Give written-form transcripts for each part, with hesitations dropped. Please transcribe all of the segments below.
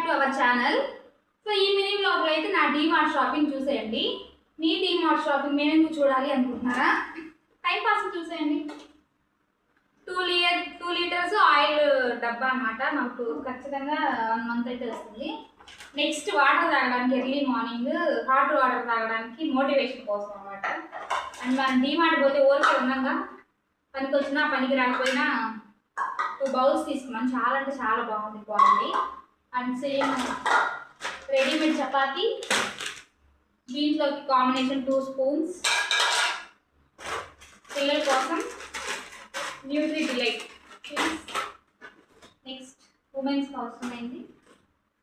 Back to our channel. So ఈ mini వ్లాగ్లో అయితే నా డీమార్ట్ షాపింగ్ చూసేయండి. మీ డీమార్ట్ షాపింగ్ మేము ఎందుకు చూడాలి అనుకుంటున్నారా? టైం పాస్ చూసేయండి. 2 లీటర్స్ ఆయిల్ డబ్బా అనమాట. మాకు ఖచ్చితంగా 1 మంత్ అయితే వస్తుంది. నెక్స్ట్ వాటర్ తాగడానికి, ఎర్లీ మార్నింగ్ హాట్ వాటర్ తాగడానికి మోటివేషన్ కోసం అనమాట. అండ్ మనం డీమార్ట్ పోతే ఊరికే ఉన్నాగా, పనికి వచ్చినా పనికి రాకపోయినా 2 బౌల్స్ తీసుకున్నాం. చాలా అంటే చాలా బాగుంది quality. And same readymade chapati, దీంట్లోకి కాంబినేషన్ 2 స్పూన్స్. పిల్లల కోసం న్యూట్రీ డిలైట్. నెక్స్ట్ ఉమెన్స్ అవసరమైంది.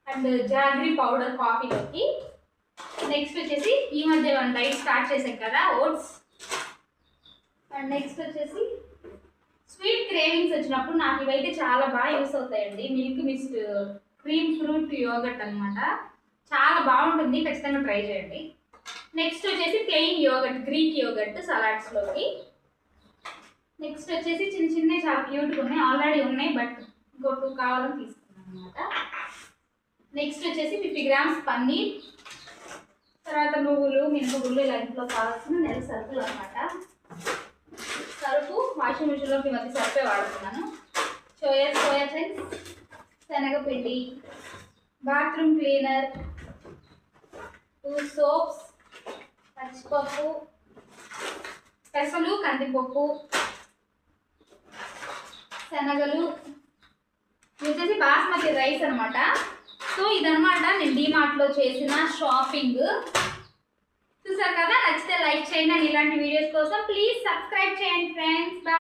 అండ్ జాగ్రీ పౌడర్ కాఫీలోకి. నెక్స్ట్ వచ్చేసి ఈ మధ్య మనం డైట్ స్టార్ట్ చేసాం కదా, ఓట్స్. అండ్ నెక్స్ట్ వచ్చేసి స్వీట్ క్రేవింగ్స్ వచ్చినప్పుడు నాకు ఇవైతే చాలా బాగా యూస్ అవుతాయండి. Milk mist cream fruit yogurt అనమాట. చాలా బాగుంటుంది, ఖచ్చితంగా ట్రై చేయండి. నెక్స్ట్ వచ్చేసి ప్లెయిన్ యోగర్ట్, గ్రీక్ యోగర్ట్ సలాడ్స్లోకి. నెక్స్ట్ వచ్చేసి చిన్న చిన్నవి చాలా క్యూట్గా ఉన్నాయి, ఆల్రెడీ ఉన్నాయి బట్ ఇంకో 2 కావాలని తీసుకున్నాను అనమాట. నెక్స్ట్ వచ్చేసి 50 గ్రామ్స్ పన్నీర్, తర్వాత నువ్వులు, మినపగుళ్ళు, ఇలా ఇంట్లో కావాల్సిన నెల సరుకులు అనమాట. సరుకు వాషింగ్ మిషన్లోకి మధ్య సరిపే వాడుతున్నాను. సోయా చంక్స్, శనగపిండి, బాత్రూమ్ క్లీనర్, 2 సోప్స్, పచ్చిపప్పు, పెసలు, కందిపప్పు, శనగలు, ఇది వచ్చేసి బాస్మతి రైస్ అనమాట. సో ఇదనమాట నేను డీమార్ట్లో చేసిన షాపింగ్. చూసారు కదా, నచ్చితే లైక్ చేయండి. అండ్ ఇలాంటి వీడియోస్ కోసం ప్లీజ్ సబ్స్క్రైబ్ చేయండి ఫ్రెండ్స్.